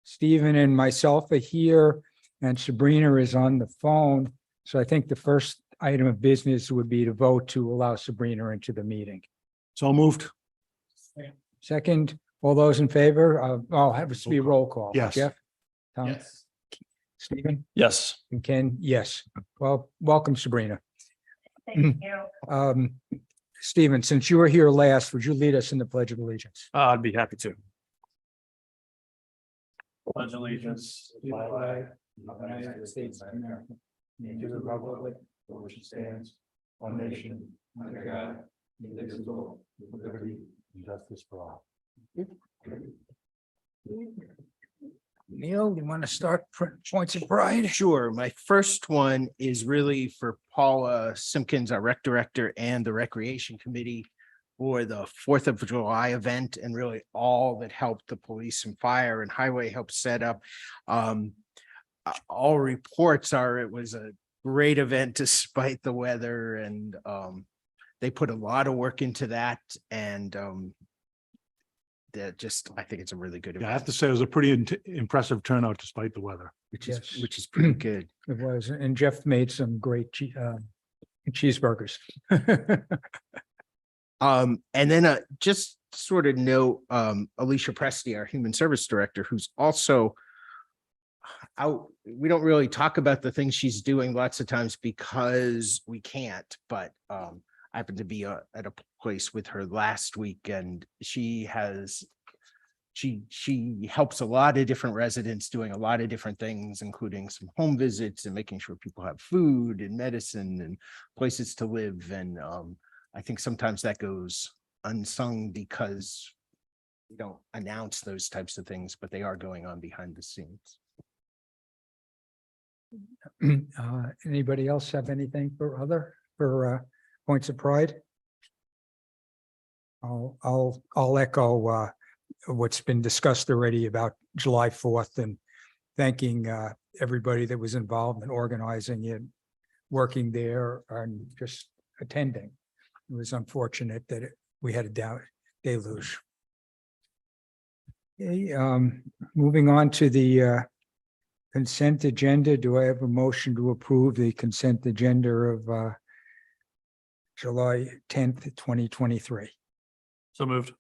Stephen and myself are here, and Sabrina is on the phone. So I think the first item of business would be to vote to allow Sabrina into the meeting. So moved. Second, all those in favor? I'll have it to be a roll call. Yes. Jeff? Tom? Stephen? Yes. And Ken? Yes. Well, welcome, Sabrina. Thank you. Stephen, since you were here last, would you lead us in the Pledge of Allegiance? I'd be happy to. Pledge allegiance to the flag of the United States of America, and to the republic for which it stands, one nation, under God, indivisible, with liberty and justice for all. Neil, you want to start points of pride? Sure. My first one is really for Paula Simpkins, our rec director, and the Recreation Committee for the 4th of July event, and really all that helped the police and fire and highway help set up. All reports are it was a great event despite the weather, and they put a lot of work into that, and I think it's a really good Yeah, event. I have to say it was a pretty impressive turnout despite the weather. which Yes. is pretty good. It was, and Jeff made some great cheeseburgers. And then just sort of note Alicia Presti, our human service director, who's also out. We don't really talk about the things she's doing lots of times because we can't, but I happened to be at a place with her last week, and she helps a lot of different residents doing a lot of different things, including some home visits and making sure people have food and medicine and places to live. And I think sometimes that goes unsung because we don't announce those types of things, but they are going on behind the scenes. Anybody else have anything for points of pride? I'll echo what's been discussed already about July 4th and thanking everybody that was involved in organizing it, working there, and just attending. It was unfortunate that we had a deluge. Okay, moving on to the consent agenda. Do I have a motion to approve the consent agenda of July 10th, 2023? So moved.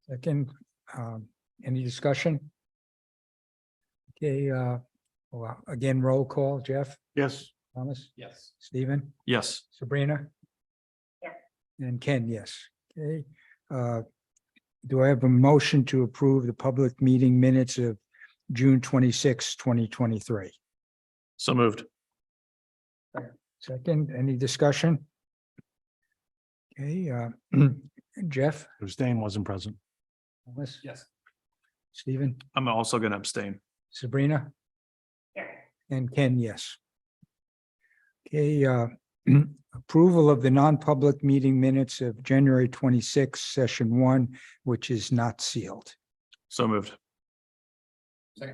Second, any discussion? Okay, well, again, roll call. Jeff? Yes. Thomas? Yes. Stephen? Yes. Sabrina? Yes. And Ken, yes. Okay. Do I have a motion to approve the public meeting minutes of June 26, 2023? So moved. Second, any discussion? Okay, Jeff? Abstain, wasn't present. Thomas? Yes. Stephen? I'm also going to abstain. Sabrina? Yes. And Ken, yes. Okay, approval of the non-public meeting minutes of January 26, session 1, which is not sealed. So moved.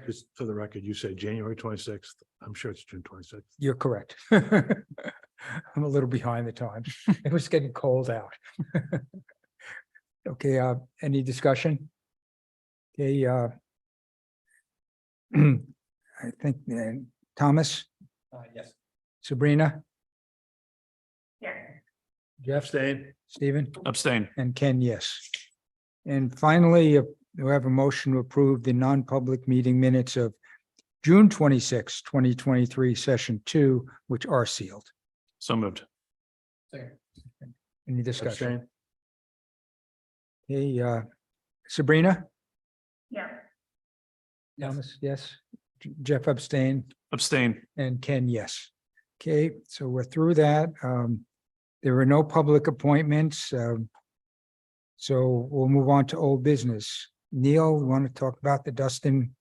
Just for the record, you said January 26th. I'm sure it's June 26th. You're correct. I'm a little behind the times. It was getting cold out. Okay, any discussion? Okay, I think Thomas? Yes. Sabrina? Yes. Jeff? Abstain. Stephen? Abstain. And Ken, yes. And finally, we have a motion to approve the non-public meeting minutes of June 26, 2023, session 2, which are sealed. So moved. Any discussion? Abstain. Hey, Sabrina? Yes. Thomas, yes. Jeff abstain, Abstain. and Ken, yes. Okay, so we're through that. There are no public appointments. So we'll move on to old business. Neil, you want to talk about the Dustin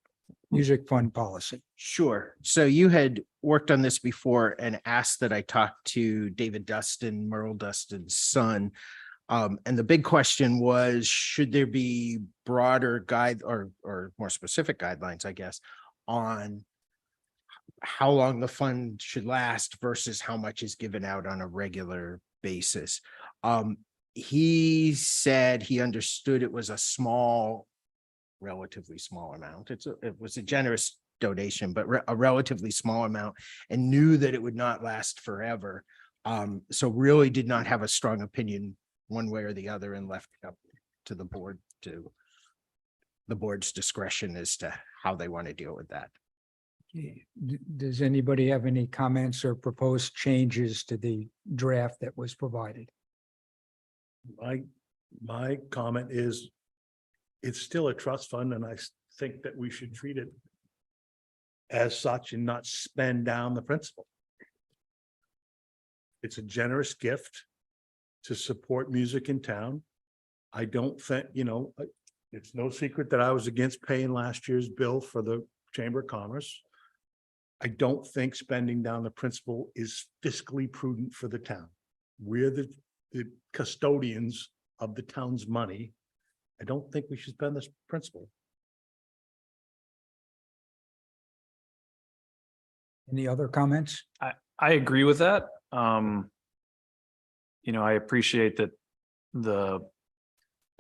Music Fund policy? Sure. So you had worked on this before and asked that I talk to David Dustin, Merle Dustin's son. And the big question was, should there be broader guide or more specific guidelines, I guess, on how long the fund should last versus how much is given out on a regular basis. He said he understood it was a small relatively small amount. It was a generous donation, but a relatively small amount, and knew that it would not last forever. So really did not have a strong opinion one way or the other, and left it up to the board, to the board's discretion as to how they want to deal with that. Does anybody have any comments or proposed changes to the draft that was provided? My comment is, it's still a trust fund, and I think that we should treat it as such and not spend down the principal. It's a generous gift to support music in town. I don't think, it's no secret that I was against paying last year's bill for the Chamber of Commerce. I don't think spending down the principal is fiscally prudent for the town. We're the custodians of the town's money. I don't think we should spend this principal. Any other comments? I agree with that. I appreciate that the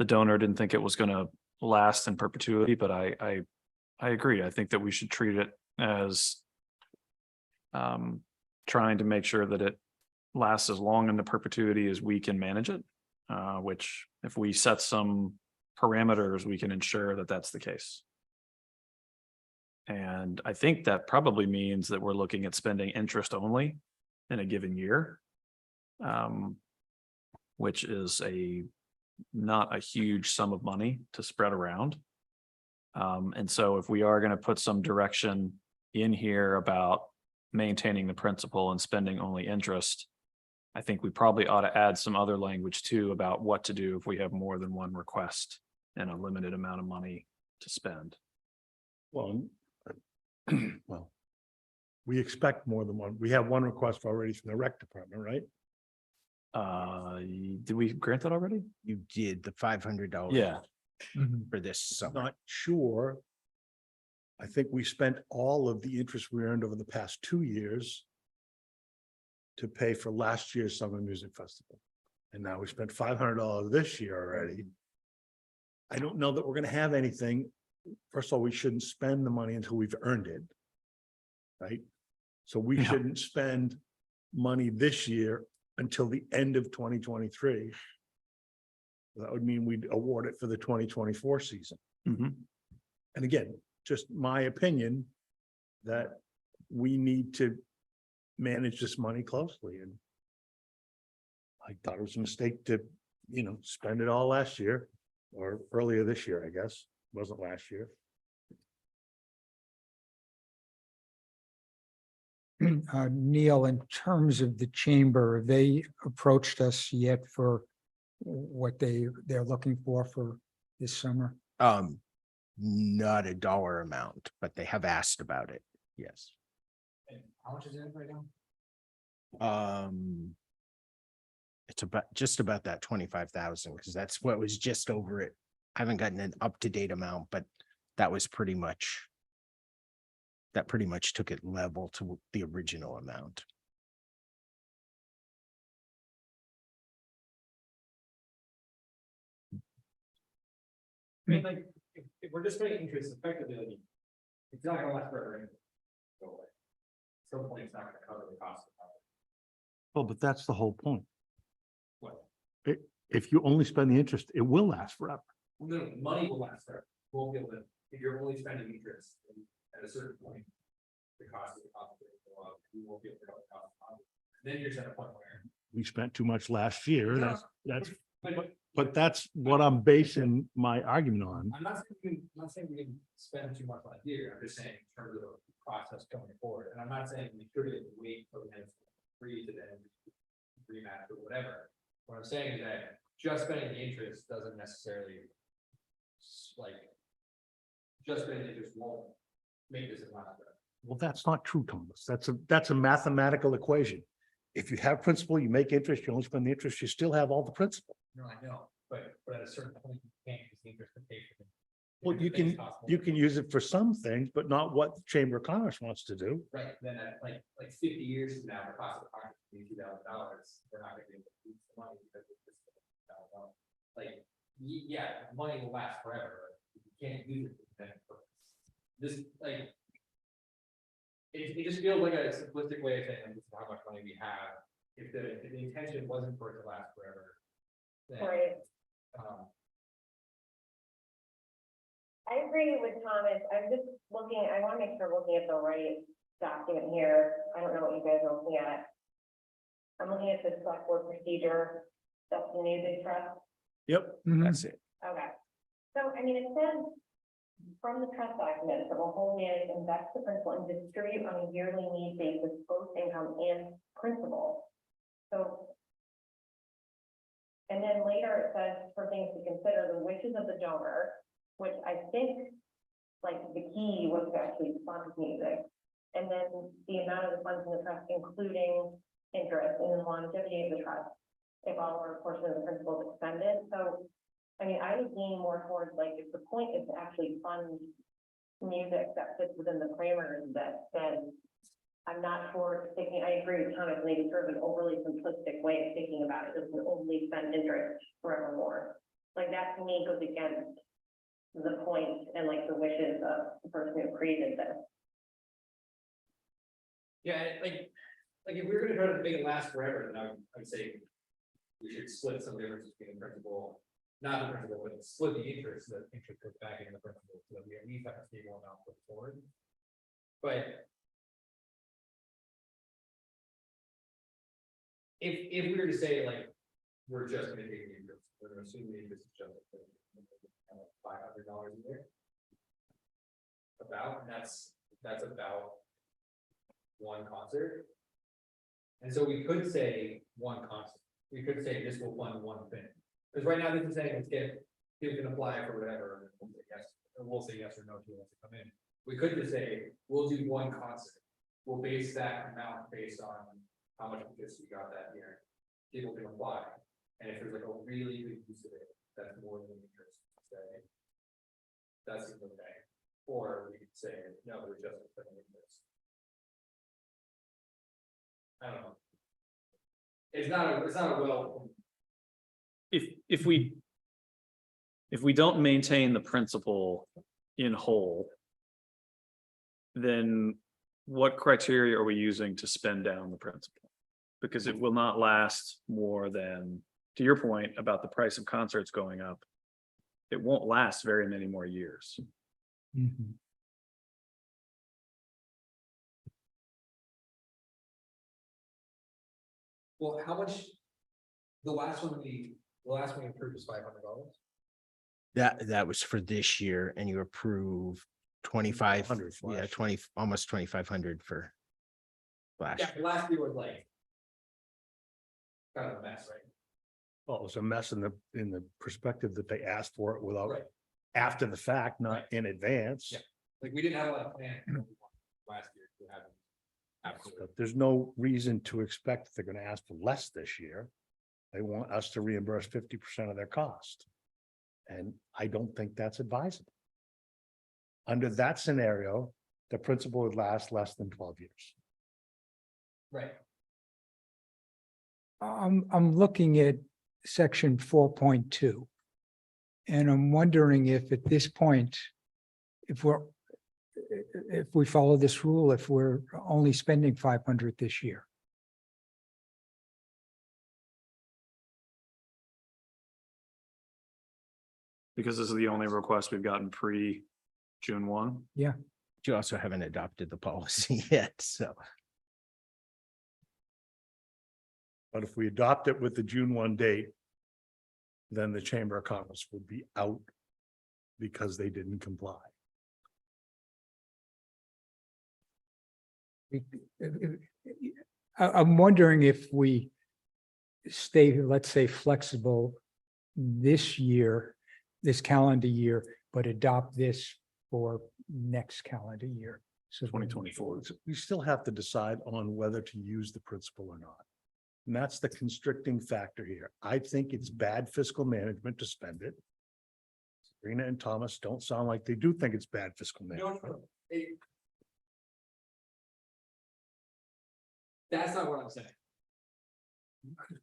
donor didn't think it was going to last in perpetuity, but I agree. I think that we should treat it as trying to make sure that it lasts as long into perpetuity as we can manage it, which if we set some parameters, we can ensure that that's the case. And I think that probably means that we're looking at spending interest only in a given year, which is not a huge sum of money to spread around. And so if we are going to put some direction in here about maintaining the principal and spending only interest, I think we probably ought to add some other language too about what to do if we have more than one request and a limited amount of money to spend. Well, we expect more than one. We have one request already from the rec department, right? Did we grant that already? You did the $500 Yeah. for this summer. Not sure. I think we spent all of the interest we earned over the past 2 years to pay for last year's summer music festival. And now we spent $500 this year already. I don't know that we're going to have anything. First of all, we shouldn't spend the money until we've earned it. Right? So we Yeah. shouldn't spend money this year until the end of 2023. That would mean we'd award it for the 2024 season. Mhm. And again, just my opinion that we need to manage this money closely. And I thought it was a mistake to, spend it all last year or earlier this year, I guess. It wasn't last year. Neil, in terms of the chamber, have they approached us yet for what they're looking for this summer? Not a dollar amount, but they have asked about it. Yes. How much is it right now? It's just about that 25,000, because that's what was just over it. I haven't gotten an up-to-date amount, but that pretty much took it level to the original amount. I mean, like, if we're just paying interest effectively, it's not gonna last forever anyway. Go away. Some point, it's not gonna cover the cost of it. Well, but that's the whole point. What? If you only spend the interest, it will last forever. Well, no, money will last forever. We'll be able to, if you're only spending interest, at a certain point, the cost of it will go up, you won't be able to cover the cost of it. Then you're at a point where. We spent too much last year. No, That's but that's what I'm basing my argument on. I'm not saying we can spend too much last year, I'm just saying in terms of the process going forward, and I'm not saying we should wait till the end of free to then rematch or whatever. What I'm saying is that just spending the interest doesn't necessarily just spending the interest won't make this a lot better. Well, that's not true, Thomas. That's a mathematical equation. If you have principal, you make interest, you only spend the interest, you still have all the principal. No, I know, but at a certain point, you can't use the interest to pay for the. Well, you can use it for some things, but not what the Chamber of Commerce wants to do. Right, then at like 50 years from now, the cost of the project will be $2,000, we're not gonna be able to use the money because it's just $2,000. Like, yeah, money will last forever, but you can't use it for that purpose. This, like. It just feels like a simplistic way of saying, like, this is how much money we have, if the intention wasn't for it to last forever. Then, Right. I agree with Thomas. I'm just looking, I want to make sure I'm looking at the right document here. I don't know what you guys are looking at. I'm looking at the select board procedure, that's the music trust. Yep, Mhm. that's it. Okay. So, I mean, it says from the trust document, that will hold manage and invest the principal and distribute on a yearly need basis, both income and principal. So. And then later it says for things to consider, the wishes of the donor, which I think, like, the key was to actually fund music. And then the amount of the funds in the trust, including interest and the longevity of the trust, if all or a portion of the principal is expended. So, I mean, I would lean more towards, like, if the point is to actually fund music that fits within the parameters of that, then I'm not sure thinking, I agree with Thomas, maybe sort of an overly simplistic way of thinking about it, just an only spend interest forevermore. Like, that to me goes against the point and like the wishes of the person who created this. Yeah, and like if we were gonna try to make it last forever, then I would say. We should split some difference between the principal, not the principal, but split the interest, so that interest goes back into the principal, so that we at least have a stable amount put forward. But. If we were to say like, we're just gonna take the interest, we're gonna assume the interest is just $500 a year. About, and that's about one concert. And so we could say one concert, we could say this will fund one thing, because right now this is saying, let's get, people can apply for whatever, and we'll say yes or no to who wants to come in. We could just say, we'll do one concert, we'll base that amount based on how much interest we got that year. People can apply, and if there's like a really big use of it, that's more than interest, say. That's okay, or we could say, no, we're just putting interest. I don't know. It's not a well. If we don't maintain the principal in whole, then what criteria are we using to spend down the principal? Because it will not last more than, to your point about the price of concerts going up, it won't last very many more years. Mhm. Well, how much? The last one we approved was $500. That was for this year and you approved 2,500, yeah, 20, almost 2,500 for. Last Yeah, year. last year was like. Kind of a mess, right? Well, it was a mess in the perspective that they asked for it without, Right. after the fact, not Right. in advance. Yeah. Like, we didn't have a lot of plan last year to have. Absolutely. But there's no reason to expect that they're gonna ask for less this year. They want us to reimburse 50% of their cost. And I don't think that's advisable. Under that scenario, the principal would last less than 12 years. Right. I'm looking at section 4.2. And I'm wondering if at this point, if we follow this rule, if we're only spending 500 this year. Because this is the only request we've gotten pre-June 1. You also haven't adopted the policy yet, so. But if we adopt it with the June 1 date, then the Chamber of Commerce would be out because they didn't comply. I'm wondering if we stay, let's say, flexible this year, this calendar year, but adopt this for next calendar year. So 2024. We still have to decide on whether to use the principal or not. And that's the constricting factor here. I think it's bad fiscal management to spend it. Sabrina and Thomas don't sound like they do think it's bad fiscal management. That's not what I'm saying.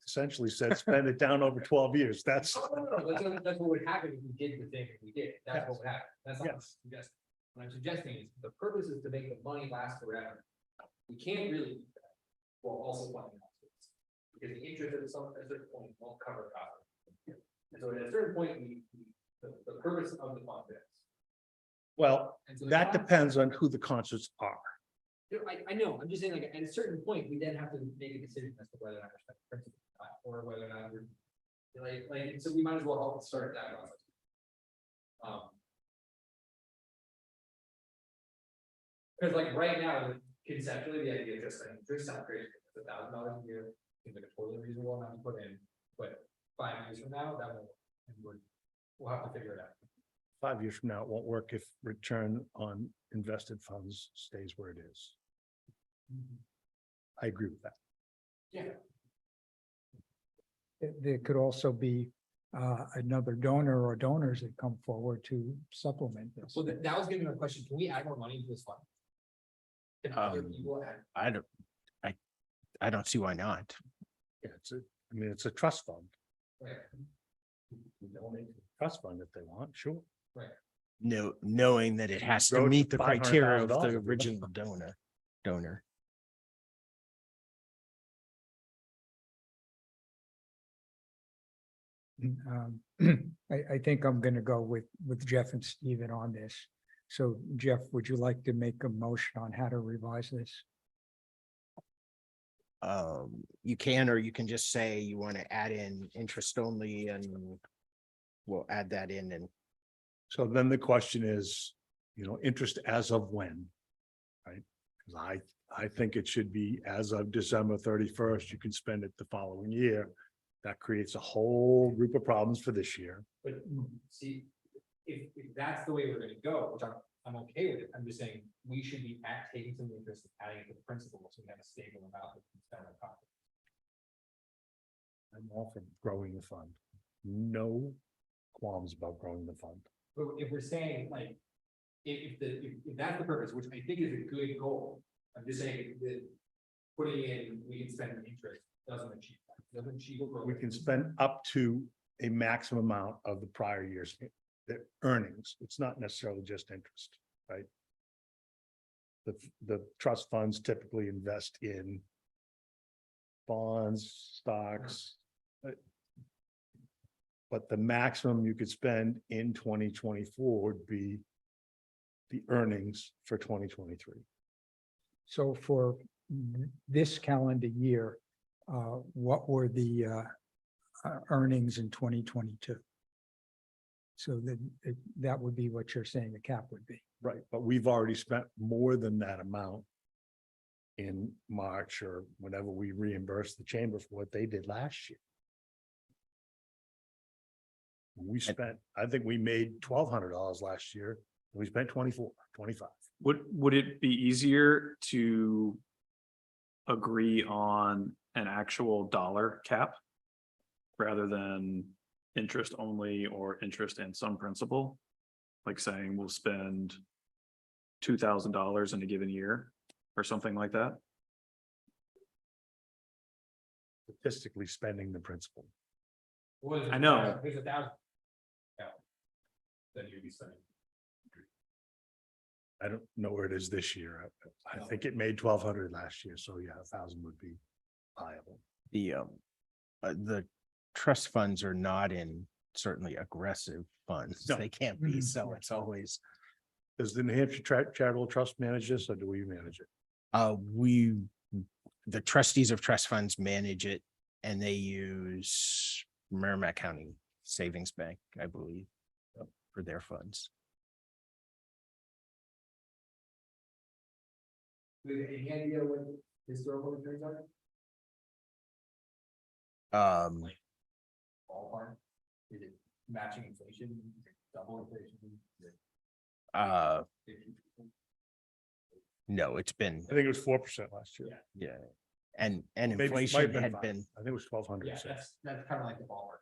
Essentially said, spend it down over 12 years. That's, That's what would happen if we did the thing that we did. That's what would happen. That's not what I'm Yes. suggesting. What I'm suggesting is the purpose is to make the money last forever. We can't really do that while also funding hospitals. Because the interest at some, at a certain point won't cover costs. And so at a certain point, the purpose of the fund is. well, And so the that fund- depends on who the concerts are. You know, I know, I'm just saying, like, at a certain point, we then have to make a decision as to whether or not we're spending principal or not, or whether or not we're. Like, so we might as well help start that process. Because like right now, conceptually, the idea of just like, interest sounds great, it's $1,000 a year, seems like a totally reasonable amount to put in, but 5 years from now, that won't, and we'll have to figure it out. 5 years from now, it won't work if return on invested funds stays where it is. I agree with that. Yeah. There could also be another donor or donors that come forward to supplement this. So that was gonna be my question, can we add more money to this fund? Can other people add? I don't see why not. Yeah, I mean, it's a trust fund. Right. Donate to the trust fund if they want, sure. No, knowing that it has to Grow it meet to the criteria of $500,000. the original donor. I think I'm gonna go with Jeff and Steven on this. So Jeff, would you like to make a motion on how to revise this? You can, or you can just say you want to add in interest only and we'll add that in and So then the question is, interest as of when? Right? Because I think it should be as of December 31st, you can spend it the following year. That creates a whole group of problems for this year. But see, if that's the way we're gonna go, which I'm okay with it, I'm just saying, we should be taking some interest and adding it to the principal, so we have a stable amount that we can spend on pocket. I'm all for growing the fund. No qualms about growing the fund. But if we're saying like, if that's the purpose, which I think is a good goal, I'm just saying that putting in, we can spend interest, doesn't achieve that, doesn't achieve. We can spend up to a maximum amount of the prior year's earnings. It's not necessarily just interest, right? The trust funds typically invest in bonds, stocks. But the maximum you could spend in 2024 would be the earnings for 2023. So for this calendar year, what were the earnings in 2022? So that would be what you're saying the cap would be. Right, but we've already spent more than that amount in March or whenever we reimburse the chamber for what they did last year. We spent, I think we made $1,200 last year. We spent 24, 25. Would it be easier to agree on an actual dollar cap rather than interest only or interest and some principal? Like saying we'll spend $2,000 in a given year or something like that? Statistically spending the principal. I know. There's 1,000. Yeah. Then you'd be spending. I don't know where it is this year. I think it made 1,200 last year, so yeah, 1,000 would be viable. The trust funds are not in certainly aggressive funds. No. They can't be, so it's always, Does the New Hampshire Charitable Trust manage this or do we manage it? the trustees of trust funds manage it and they use Merrimack County Savings Bank, I believe, for their funds. Any idea what historical returns are? Ballpark? Is it matching inflation? Is it double inflation? Is it 50%? No, it's been, I think it was 4% last year. yeah. And Maybe it might inflation have had five. been, I think it was 1,200. Yeah, that's kind of like the ballpark.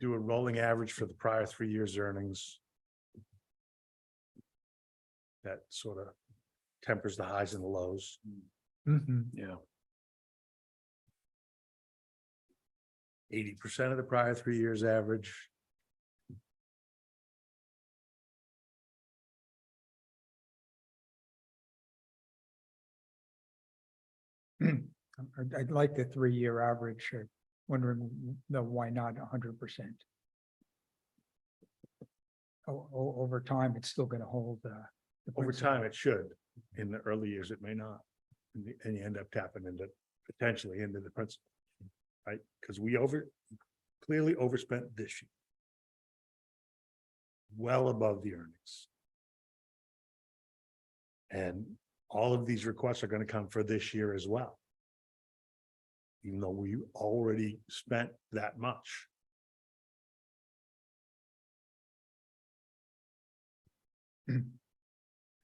do a rolling average for the prior 3 years' earnings. That sort of tempers the highs and the lows. Mhm. Yeah. 80% of the prior 3 years' average. I'd like the 3-year average, wondering, no, why not 100%? Over time, it's still gonna hold, the Over principal. time, it should. In the early years, it may not. And you end up tapping into, potentially into the principal. Right? Because we clearly overspent this year. Well above the earnings. And all of these requests are going to come for this year as well. Even though we already spent that much.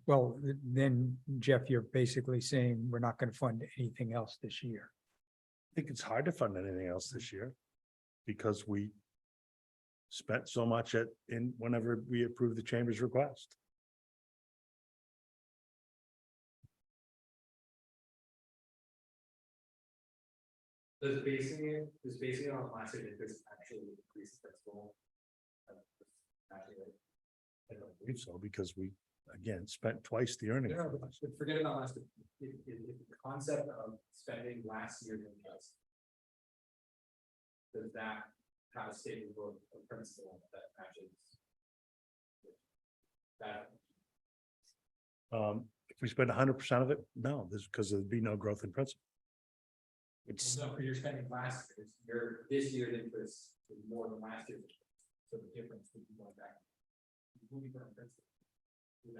Well, then Jeff, you're basically saying we're not gonna fund anything else this year. I think it's hard to fund anything else this year. Because we spent so much whenever we approved the chamber's request. Does basing it on last year, does actually increase the principal? I don't believe so, because we, again, spent twice the earnings. No, but forget about last, if the concept of spending last year than just. Does that have a statement of principle that matches? That, If we spend 100% of it, no, this because there'd be no growth in principal. It's, no, because you're spending last year's, this year's interest is more than last year's. So the difference would be going back. Moving from principal. Does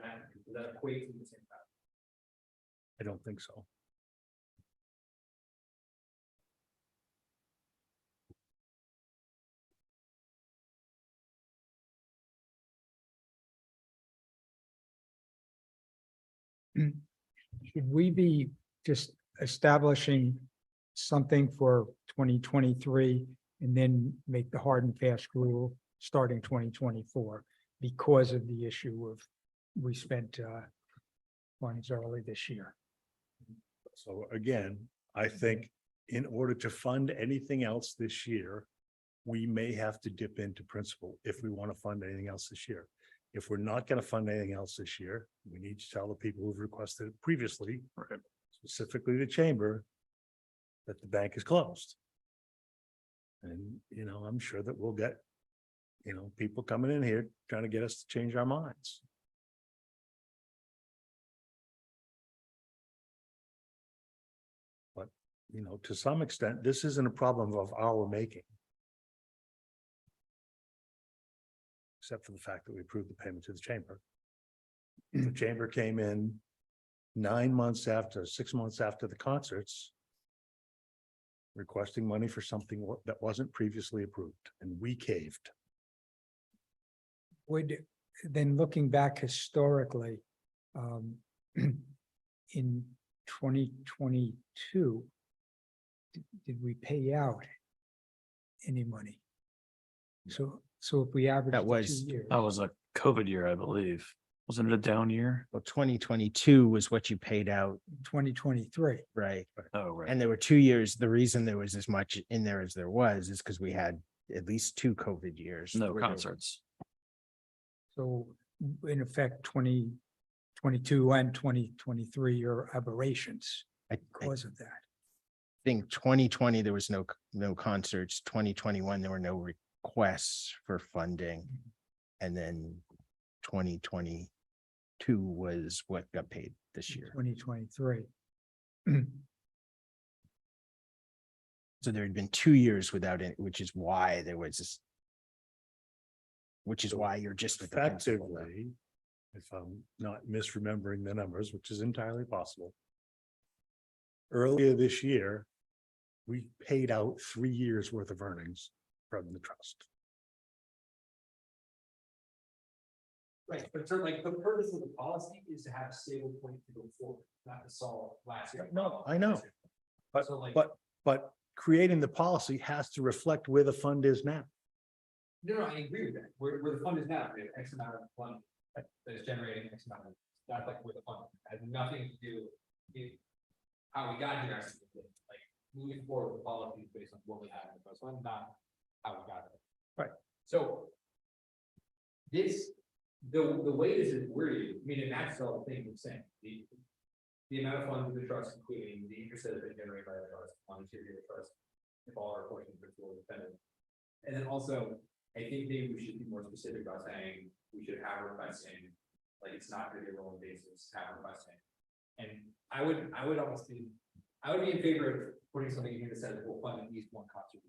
that equate to the same value? I don't think so. Should we be just establishing something for 2023 and then make the hard and fast rule starting 2024 because of the issue of we spent funds early this year? So again, I think in order to fund anything else this year, we may have to dip into principal if we want to fund anything else this year. If we're not going to fund anything else this year, we need to tell the people who've requested it previously, Right. specifically the chamber, that the bank is closed. And, I'm sure that we'll get, people coming in here trying to get us to change our minds. But, to some extent, this isn't a problem of our making. Except for the fact that we approved the payment to the chamber. The chamber came in 6 months after the concerts, requesting money for something that wasn't previously approved, and we caved. Then looking back historically, in 2022, did we pay out any money? So if we average That the was- 2 years. That was a COVID year, I believe. Wasn't it a down year? well, 2022 was what you paid out, 2023. right? Oh, right. And there were 2 years. The reason there was as much in there as there was is because we had at least 2 COVID years. No where there- concerts. So in effect, 2022 and 2023 are aberrations I because of that. think 2020, there was no concerts. 2021, there were no requests for funding. And then 2022 was what got paid this year. 2023. So there had been 2 years without it, which is why there was this. Which is why you're just with the principal now. Effectively, if I'm not misremembering the numbers, which is entirely possible. Earlier this year, we paid out 3 years worth of earnings from the trust. Right, but for like, the purpose of the policy is to have a stable point to go forward, not to solve last year. No, I know. But, So like- but creating the policy has to reflect where the fund is now. No, I agree with that. Where the fund is now, we have X amount of fund that is generating X amount of, that's like where the fund has nothing to do with how we got here, like moving forward with policies based on what we have in the trust fund, not how we got there. Right. So this, the way this is worded, I mean, and that's all the thing we're saying, the amount of funds in the trust, including the interest that has been generated by the trust, monetary of the trust, if all our portions are fully dependent. And then also, I think maybe we should be more specific about saying, we should have requesting, like, it's not gonna be a rolling basis, have requesting. And I would almost be, I would be in favor of putting something in here that says we'll fund at least one concert.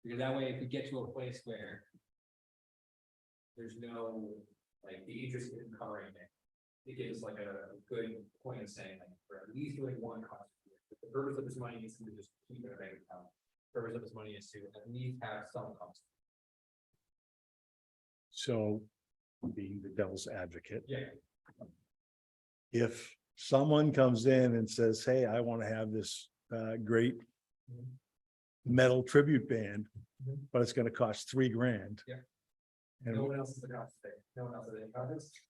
Because that way, if we get to a place where there's no, like, the interest in covering it, it gives like a good point of saying, like, we're at least doing one concert. The purpose of this money is to just keep it in a bank account. Purpose of this money is to at least have some cost. So, being the devil's advocate, Yeah. if someone comes in and says, hey, I want to have this great metal tribute band, Mhm. but it's gonna cost $3,000. Yeah. And No one else is the cost there. No one else is the cost.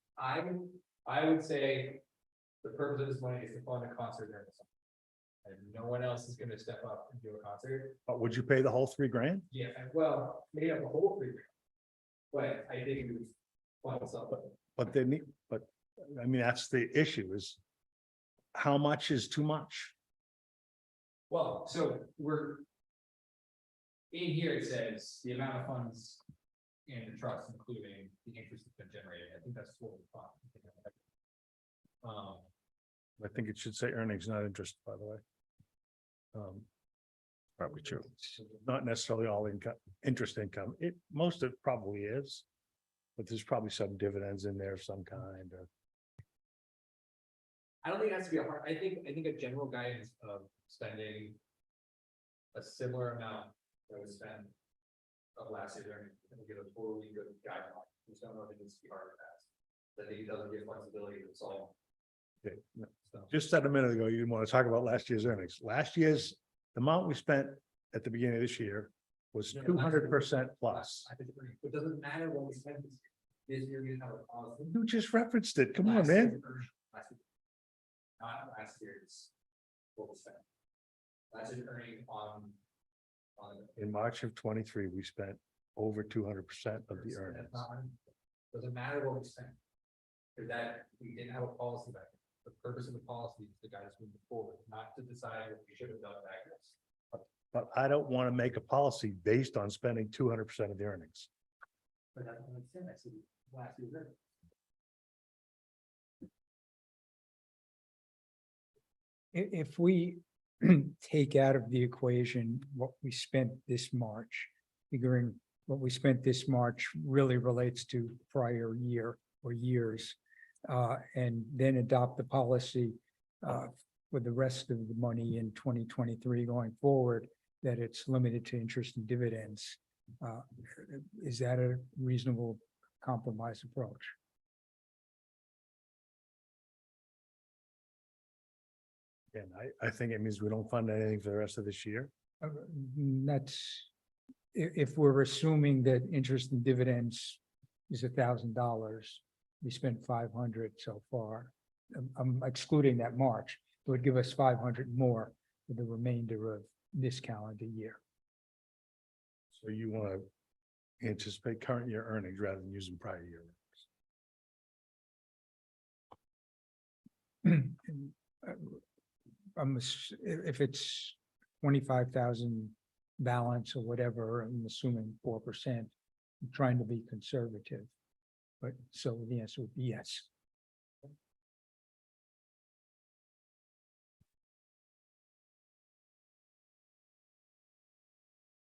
I would say the purpose of this money is to fund a concert during the summer. And no one else is gonna step up and do a concert. but would you pay the whole $3,000? Yeah, well, maybe not the whole three. But I think it was fund something. But they need, but I mean, that's the issue is how much is too much? Well, so we're. In here, it says the amount of funds in the trust, including the interest that's been generated. I think that's what we thought. I think it should say earnings, not interest, by the way. Probably true. Not necessarily all income, interest income. Most of it probably is. But there's probably some dividends in there of some kind or. I don't think it has to be a hard, I think a general guidance of spending. A similar amount that was spent. Of last year, and give a totally good guideline, just don't know if it needs to be hard or fast. I think it doesn't give flexibility to solve. Okay, no. So, Just said a minute ago, you didn't want to talk about last year's earnings. Last year's, the amount we spent at the beginning of this year was Yeah, 200% plus. I think it doesn't matter what we spend this year, we didn't have a policy. You just referenced it. Come on, Last man. year's earnings- Not last year's. What we spent. Last year's earning on. In March of 23, we spent over 200% of the That's earnings. not- Doesn't matter what we spent. Because that, we didn't have a policy back then. The purpose of the policy is to guide us moving forward, not to decide what we should have done back then. But I don't want to make a policy based on spending 200% of the earnings. But that's what I'm saying, I said, last year's earnings. If we take out of the equation what we spent this March, figuring what we spent this March really relates to prior year or years, and then adopt the policy for the rest of the money in 2023 going forward, that it's limited to interest and dividends. Is that a reasonable compromise approach? And I think it means we don't fund anything for the rest of this year. That's, if we're assuming that interest and dividends is $1,000, we spent 500 so far. I'm excluding that March, it would give us 500 more for the remainder of this calendar year. So you want to anticipate current year earnings rather than using prior year. If it's 25,000 balance or whatever, I'm assuming 4%, I'm trying to be conservative. But so the answer would be yes.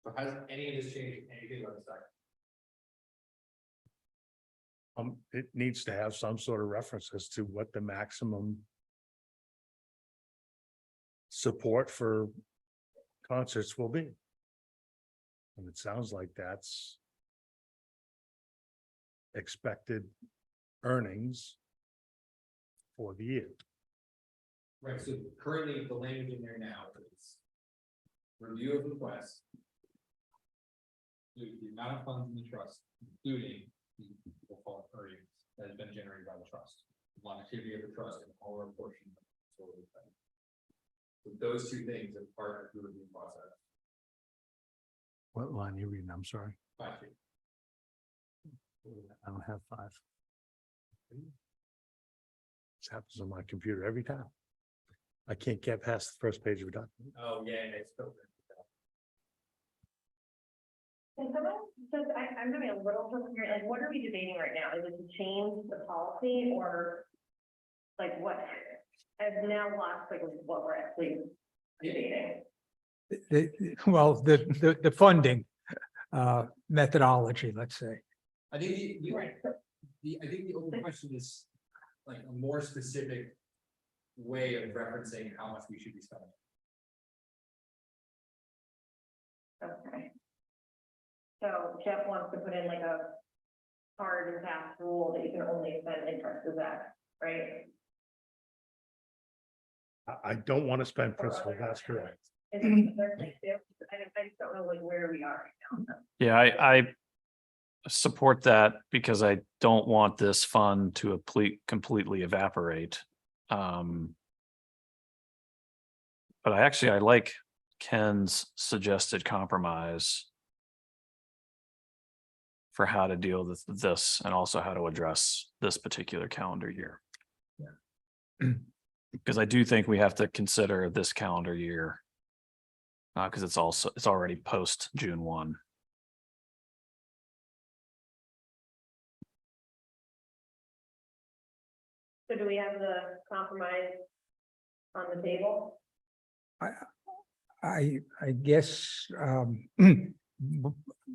So has any of this changed anything about the stock? It needs to have some sort of reference as to what the maximum support for concerts will be. And it sounds like that's expected earnings for the year. Right, so currently the language in there now is. Review of requests. the amount of funds in the trust, including the, we'll call it earnings that has been generated by the trust. Longevity of the trust and all or portion of the total thing. So those two things are part of the review process. What line are you reading? I'm sorry. 5 feet. I don't have 5. This happens on my computer every time. I can't get past the first page of a document. Oh, yeah, it's still. And someone says, I'm having a little trouble here, like, what are we debating right now? Is it to change the policy or like what? I've now lost like what we're actually debating. Well, the funding methodology, let's say. I think the, Right. I think the open question is like a more specific way of referencing how much we should be spending. Okay. So Jeff wants to put in like a hard and fast rule that you can only spend interest, is that right? I don't want to spend principal, that's correct. Is it the third thing too? I just don't know like where we are right now. Yeah, I support that because I don't want this fund to completely evaporate. But I like Ken's suggested compromise for how to deal with this and also how to address this particular calendar year. Because I do think we have to consider this calendar year. Because it's already post June 1. So do we have the compromise on the table? I guess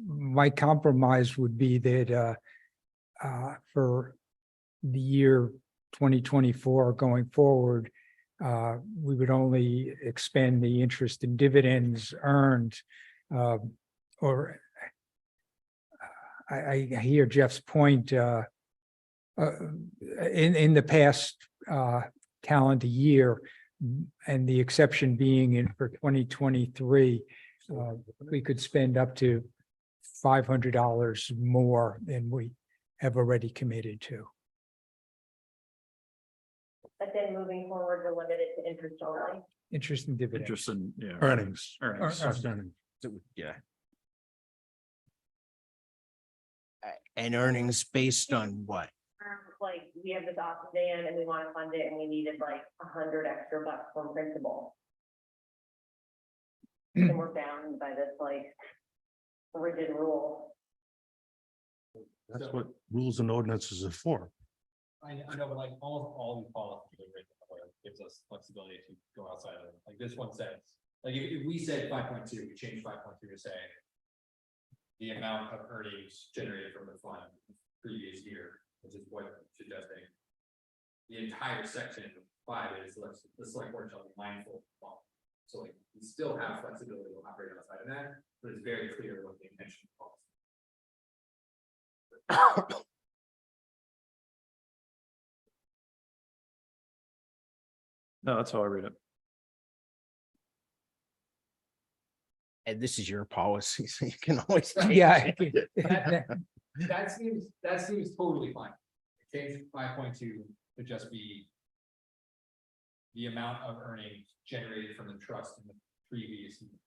my compromise would be that for the year 2024 going forward, we would only expend the interest and dividends earned, or I hear Jeff's point. In the past calendar year, and the exception being in for 2023, we could spend up to $500 more than we have already committed to. But then moving forward, we're limited to interest only. Interest and dividends. Interest in, yeah. Earnings. Earnings. Earnings. Yeah. And earnings based on what? Like, we have this office van and we want to fund it and we needed like $100 extra bucks from principal. And we're bound by this like rigid rule. That's what rules and ordinances are for. I know, but like almost all these policies are written that way, gives us flexibility to go outside of it. Like this one says, like if we said 5.2, we changed 5.2 to say the amount of earnings generated from the fund previous year, which is what I'm suggesting. The entire section 5 is the select board shall be mindful of the law. So like we still have flexibility to operate outside of that, but it's very clear what the intention of the policy. No, that's how I read it. And this is your policy, so you can always. change Yeah. it. That seems totally fine. Change 5.2 to just be the amount of earnings generated from the trust in the previous year.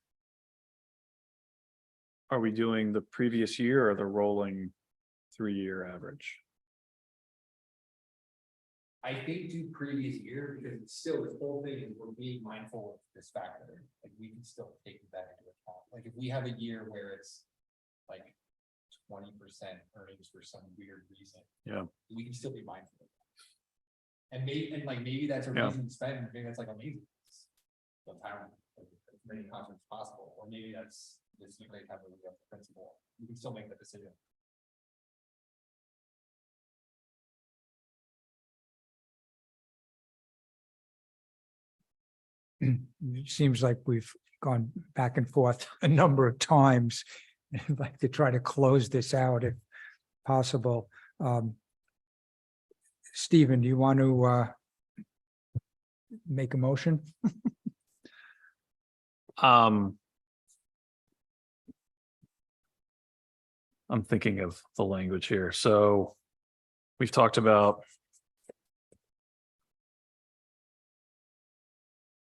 Are we doing the previous year or the rolling 3-year average? I think do previous year because it's still this whole thing is we're being mindful of this factor. Like we can still take that into account. Like if we have a year where it's like 20% earnings for some weird reason. Yeah. We can still be mindful of that. And maybe that's a Yeah. reason to spend, maybe that's like amazing. The town, like, as many concerts as possible, or maybe that's this you might have a principle. You can still make that decision. It seems like we've gone back and forth a number of times. I'd like to try to close this out if possible. Stephen, do you want to make a motion? I'm thinking of the language here. So we've talked about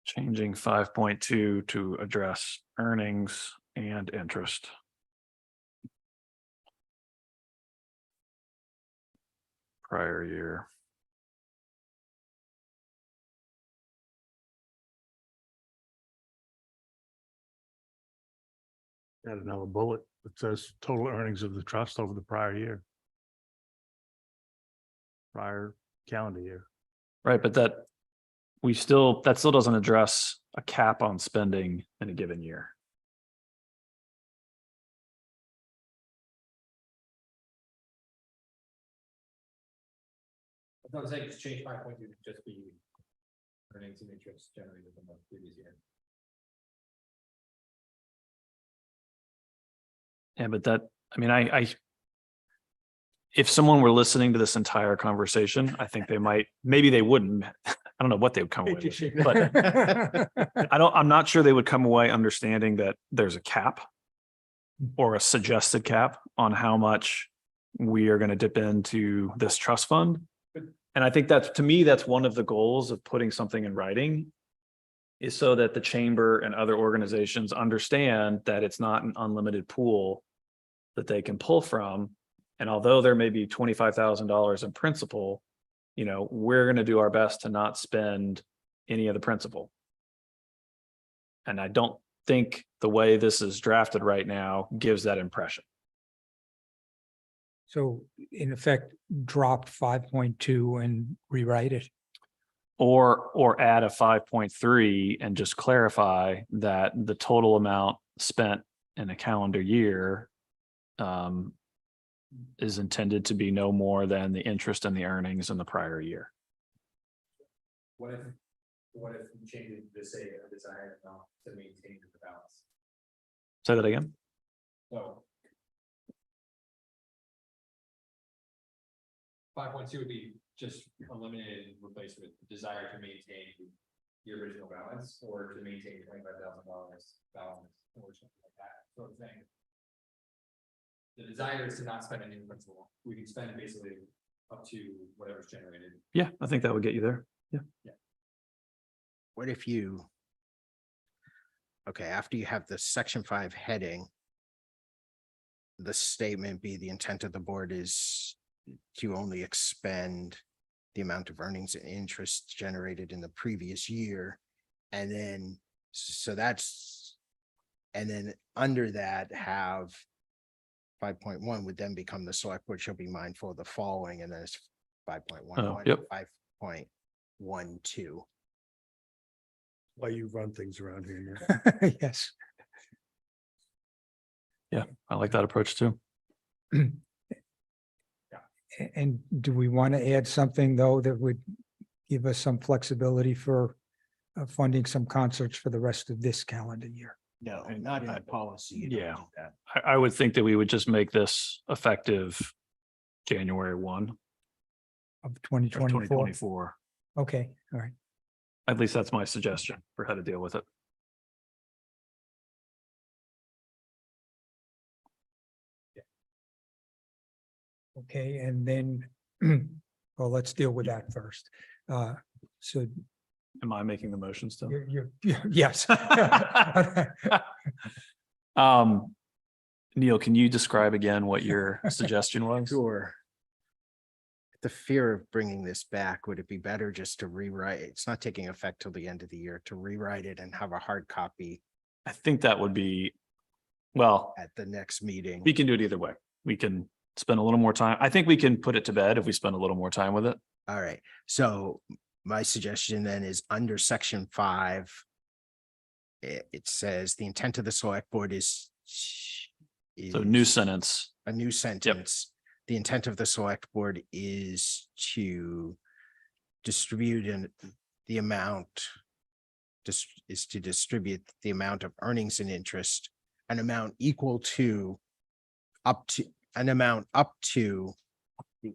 changing 5.2 to address earnings and interest. Prior year. Got another bullet that says total earnings of the trust over the prior year. Prior calendar year. Right, but that still doesn't address a cap on spending in a given year. I'm saying just change 5.2 to just be earnings and interest generated from the previous year. Yeah, but that, I mean, if someone were listening to this entire conversation, I think they might, maybe they wouldn't. I don't know what they would come away with, but I'm not sure they would come away understanding that there's a cap or a suggested cap on how much we are going to dip into this trust fund. And I think that's, to me, that's one of the goals of putting something in writing, is so that the chamber and other organizations understand that it's not an unlimited pool that they can pull from. And although there may be $25,000 in principal, you know, we're going to do our best to not spend any of the principal. And I don't think the way this is drafted right now gives that impression. So in effect, drop 5.2 and rewrite it. Or add a 5.3 and just clarify that the total amount spent in a calendar year is intended to be no more than the interest and the earnings in the prior year. What if you change it to say a desired amount to maintain the balance? Say that again. So 5.2 would be just eliminated and replaced with desire to maintain the original balance, or to maintain $25,000 balance, or something like that sort of thing. The desire is to not spend any principal. We can spend basically up to whatever's generated. Yeah, I think that would get you there. What if you? Okay, after you have the section 5 heading, the statement be the intent of the board is to only expend the amount of earnings and interest generated in the previous year. And then, so that's, and then under that have 5.1 would then become the select board shall be mindful of the following, and then it's 5.11, yep. 5.12. Why you run things around here. Yes. Yeah, I like that approach too. And do we want to add something, though, that would give us some flexibility for funding some concerts for the rest of this calendar year? No, not in policy. You don't Yeah. do that. I would think that we would just make this effective January 1 Of of 2024? 2024. Okay, all right. At least that's my suggestion for how to deal with it. Okay, and then, well, let's deal with that first. So Am I making the motion still? yes. Neil, can you describe again what your suggestion was? Sure. The fear of bringing this back, would it be better just to rewrite? It's not taking effect till the end of the year, to rewrite it and have a hard copy I think that would be, well, at the next meeting? we can do it either way. We can spend a little more time. I think we can put it to bed if we spend a little more time with it. All right, so my suggestion then is under section 5. It says the intent of the select board is. So new sentence. A new sentence. The intent of the select board is to distribute the amount. Is to distribute the amount of earnings and interest, an amount equal to up to the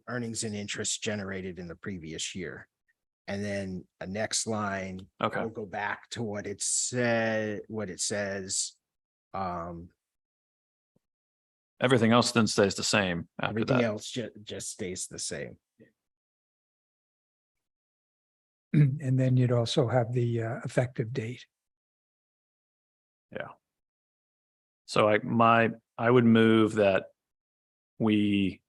earnings and interest generated in the previous year. And then a next line. Okay. We'll go back to what it says. Everything else then stays the same after Everything that. else just stays the same. And then you'd also have the effective date. So I would move that we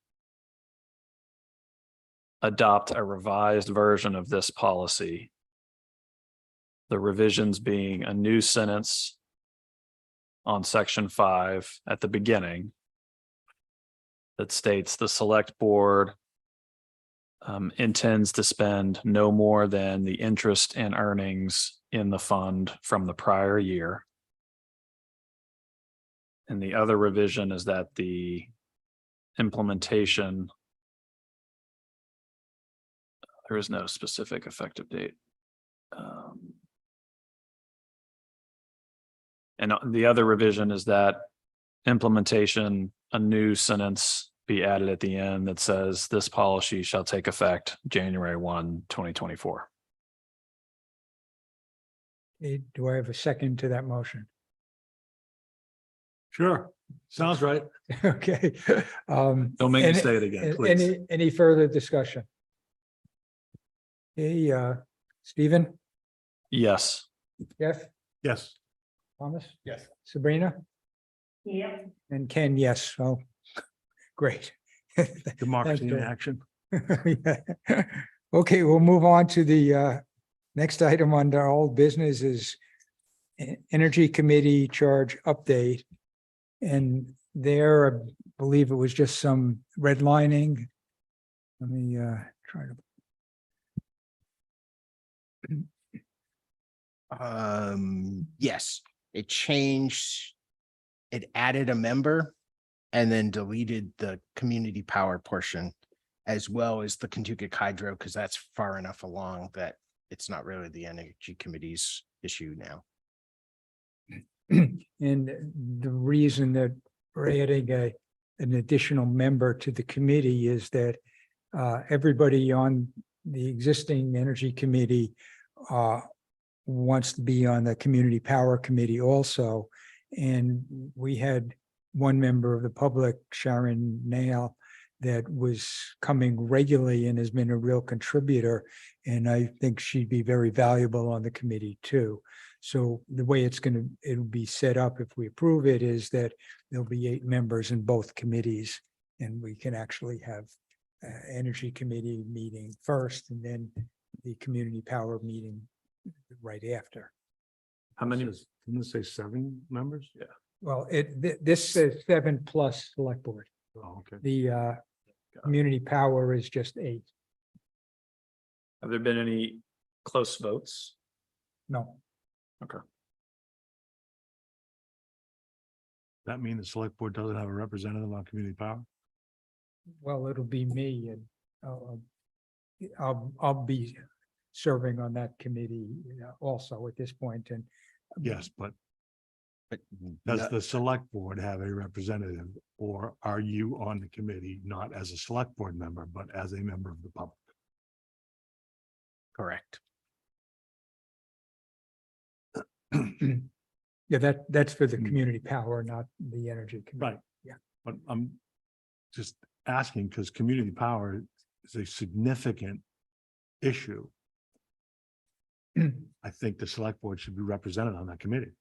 adopt a revised version of this policy. The revisions being a new sentence on section 5 at the beginning that states the select board intends to spend no more than the interest and earnings in the fund from the prior year. And the other revision is that the implementation, there is no specific effective date. And the other revision is that implementation, a new sentence be added at the end that says this policy shall take effect January 1, 2024. Do I have a second to that motion? Sure, sounds right. Okay. Don't make me any- say it again, please. Any further discussion? Hey, Stephen, Yes. Jeff, Yes. Thomas, Yes. Sabrina, Yep. and Ken, yes, so, great. Democracy in Joel. action. Yeah. Okay, we'll move on to the next item under old business is Energy Committee charge update. And there, I believe it was just some redlining. Let me try to. Yes, it changed. It added a member and then deleted the community power portion as well as the Kentucky Hydro, because that's far enough along that it's not really the Energy Committee's issue now. And the reason that we're adding an additional member to the committee is that everybody on the existing Energy Committee wants to be on the Community Power Committee also. And we had one member of the public, Sharon Nail, that was coming regularly and has been a real contributor. And I think she'd be very valuable on the committee too. So the way it'll be set up if we approve it is that there'll be 8 members in both committees. And we can actually have Energy Committee meeting first and then the Community Power meeting right after. How many? Didn't it say 7 members? Yeah. Well, this says 7 plus select board. Oh, okay. The Community Power is just 8. Have there been any close votes? No, That mean the select board doesn't have a representative on community power? well, it'll be me and I'll be serving on that committee also at this point. And Yes, but But does no- the select board have a representative, or are you on the committee, not as a select board member, but as a member of the public? correct. yeah, that's for the Hmm. Community Power, not the Energy Committee. Right. But I'm just asking because community power is a significant issue. I think the select board should be represented on that committee.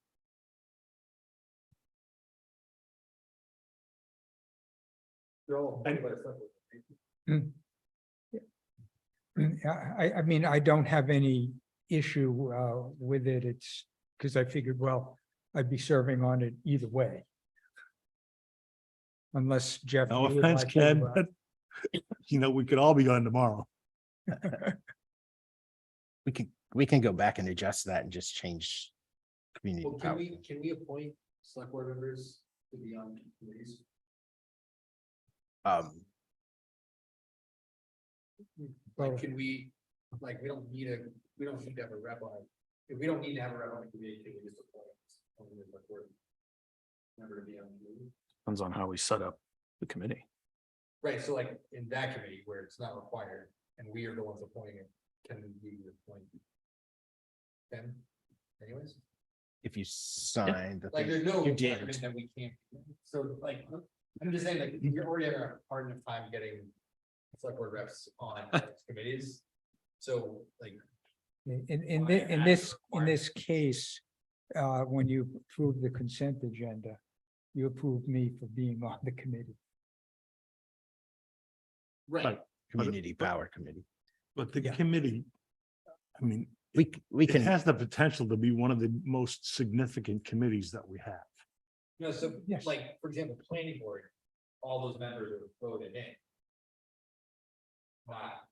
I mean, I don't have any issue with it. It's because I figured, well, I'd be serving on it either way. Unless Jeff. No you would offense, like to, Ken, but you know, we could all be on tomorrow. We can go back and adjust that and just change community Well, power. can we appoint select board members to be on committees? Well, Like, can we, like, we don't need to have a rep on, if we don't need to have a rep on the committee, can we just appoint only the select board member to be on the committee? Depends on how we set up the committee. Right, so like in that committee where it's not required and we are the ones appointing it, can we appoint them anyways? If you sign the Like thing, there's no you requirement did. that we can't, so like, I'm just saying, like, you're already having a hard enough time getting select board reps on committees. So like, In this case, when you approve the consent agenda, you approve me for being on the committee. right, Community Power Committee. But the Yeah. committee, I mean, We it can, has the potential to be one of the most significant committees that we have. no, so Yes. like, for example, planning board, all those members are voted in. Not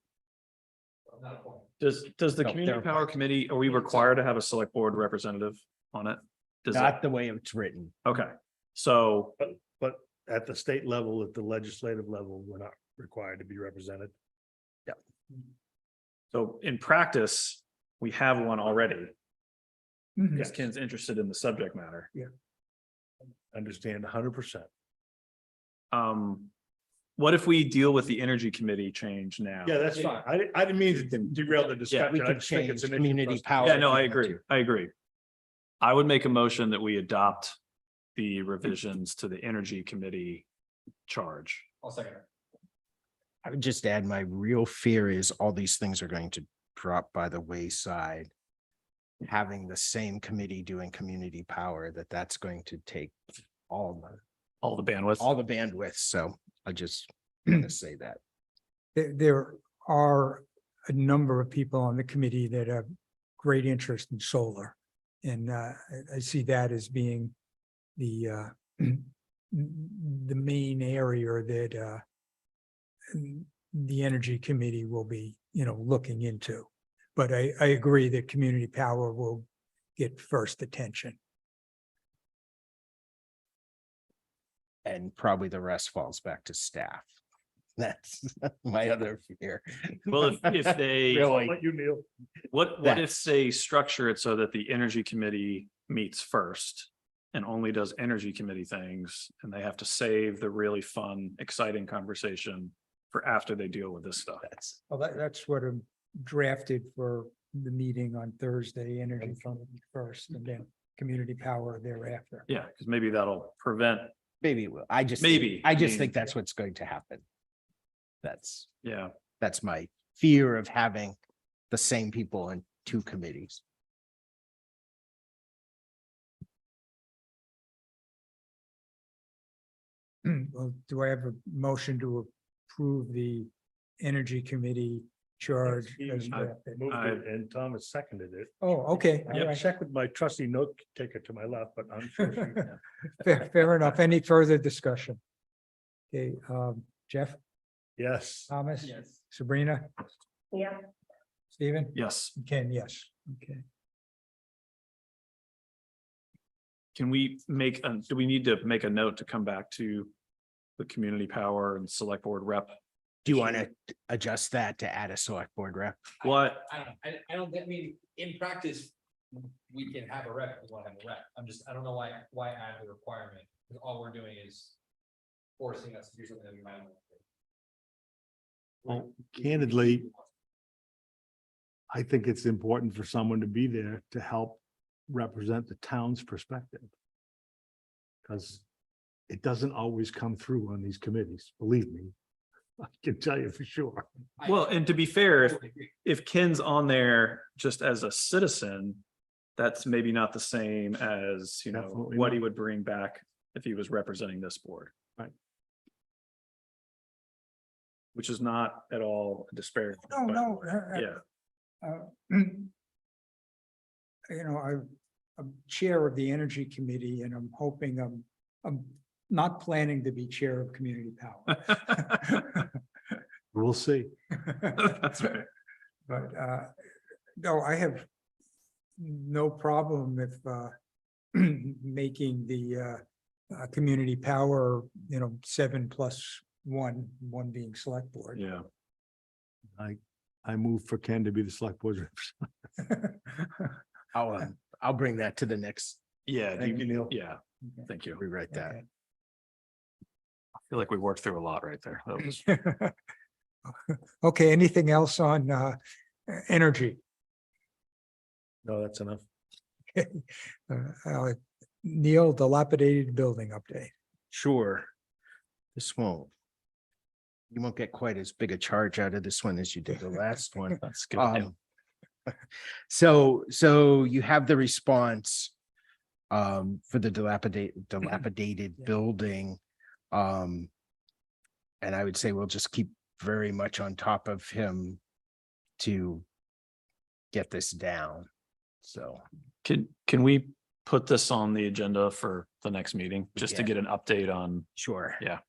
a point. Does the No, community they're power appointed. committee, are we required to have a select board representative on it? Does it? not the way it's written. Okay, so, But at the state level, at the legislative level, we're not required to be represented. so in practice, we have one already. Mhm. Because Ken's interested in the subject matter. Understand 100%. What if we deal with the energy committee change now? Yeah, that's fine. I didn't mean to derail the discussion. We I could just think change it's an issue community for us to- power. Yeah, no, I if you want agree. to. I agree. I would make a motion that we adopt the revisions to the energy committee charge. I'll second it. I would just add, my real fear is all these things are going to drop by the wayside. Having the same committee doing community power, that's going to take all All the bandwidth. the bandwidth. So I just want to say that. There are a number of people on the committee that have great interest in solar. And I see that as being the the main area that the energy committee will be, looking into. But I agree that community power will get first attention. And probably the rest falls back to staff. That's my other fear. Well, if they, Really, Let you, Neil. what if That's- they structure it so that the energy committee meets first and only does energy committee things, and they have to save the really fun, exciting conversation for after they deal with this stuff? Well, that's what I'm drafted for the meeting on Thursday, energy first, and then community power thereafter. Yeah, because maybe that'll prevent, maybe it will. I just Maybe, I mean- think that's what's going to happen. yeah. That's my fear of having the same people in two committees. Well, do I have a motion to approve the energy committee charge as drafted? Moved it and Thomas seconded it. Oh, okay, all Yeah, right. check with my trusty note taker to my left, but I'm sure she. Fair enough. Any further discussion? Okay, Jeff, Yes. Thomas, Yes. Sabrina, Yeah, Stephen? Yes. Ken, yes. Okay. Can we do we need to make a note to come back to the community power and select board rep? Do you want to adjust that to add a select board rep? What? I don't, I mean, in practice, we can have a rep, if we want to have a rep. I don't know why add the requirement, because all we're doing is forcing us to do something that we might not. Well, candidly, I think it's important for someone to be there to help represent the town's perspective. Because it doesn't always come through on these committees, believe me. I can tell you for sure. Well, and to be fair, if Ken's on there just as a citizen, that's maybe not the same as, Definitely what he not. would bring back if he was representing this board. Right. Which is not at all a disparity. No, but- no. Yeah, I'm chair of the energy committee and I'm hoping I'm not planning to be chair of community power. We'll see. that's right. But no, I have no problem with making the community power, 7+1, one being select board. Yeah, I move for Ken to be the select board rep. I'll bring that to the next, yeah, Thank you, Neil. yeah, thank you. rewrite that. Okay. I feel like we worked through a lot right there. That was, Okay, anything else on energy? No, that's enough. Neil, dilapidated building update. Sure. This won't. You won't get quite as big a charge out of this one as you did the last one. That's good. So you have the response for the dilapidated building. And I would say we'll just keep very much on top of him to get this down. So, Can we put this on the agenda for the next meeting, just to Yeah. get an update on? sure. Yeah.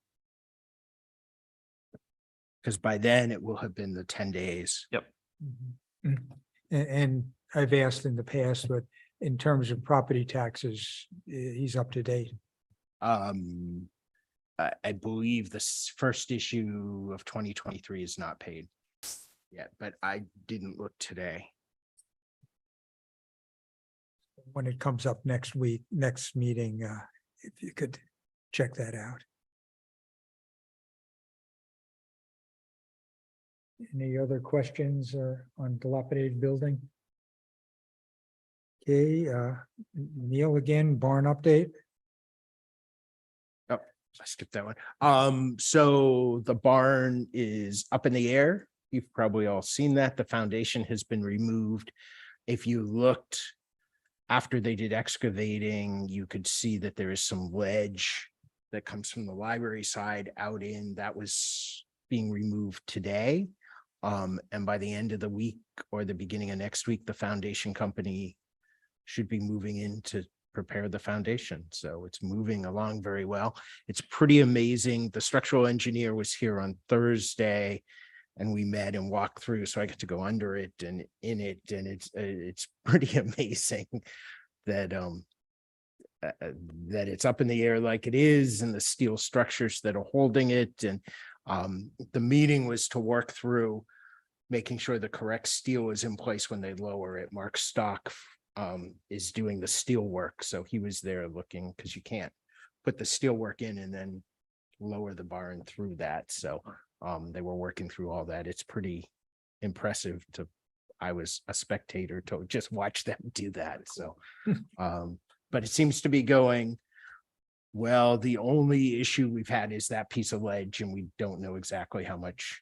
Because by then it will have been the 10 days. And I've asked in the past, but in terms of property taxes, he's up to date. I believe this first issue of 2023 is not paid yet, but I didn't look today. When it comes up next week, next meeting, if you could check that out. Any other questions on dilapidated building? Okay, Neil again, barn update. I skipped that one. So the barn is up in the air. You've probably all seen that. The foundation has been removed. If you looked after they did excavating, you could see that there is some ledge that comes from the library side out in, that was being removed today. And by the end of the week or the beginning of next week, the foundation company should be moving in to prepare the foundation. So it's moving along very well. It's pretty amazing. The structural engineer was here on Thursday and we met and walked through. So I get to go under it and in it. And it's pretty amazing that, that it's up in the air like it is, and the steel structures that are holding it. And the meeting was to work through making sure the correct steel is in place when they lower it. Mark Stock is doing the steel work. So he was there looking, because you can't put the steel work in and then lower the barn through that. So they were working through all that. It's pretty impressive to, I was a spectator to just watch them do that. So, but it seems to be going well. The only issue we've had is that piece of ledge, and we don't know exactly how much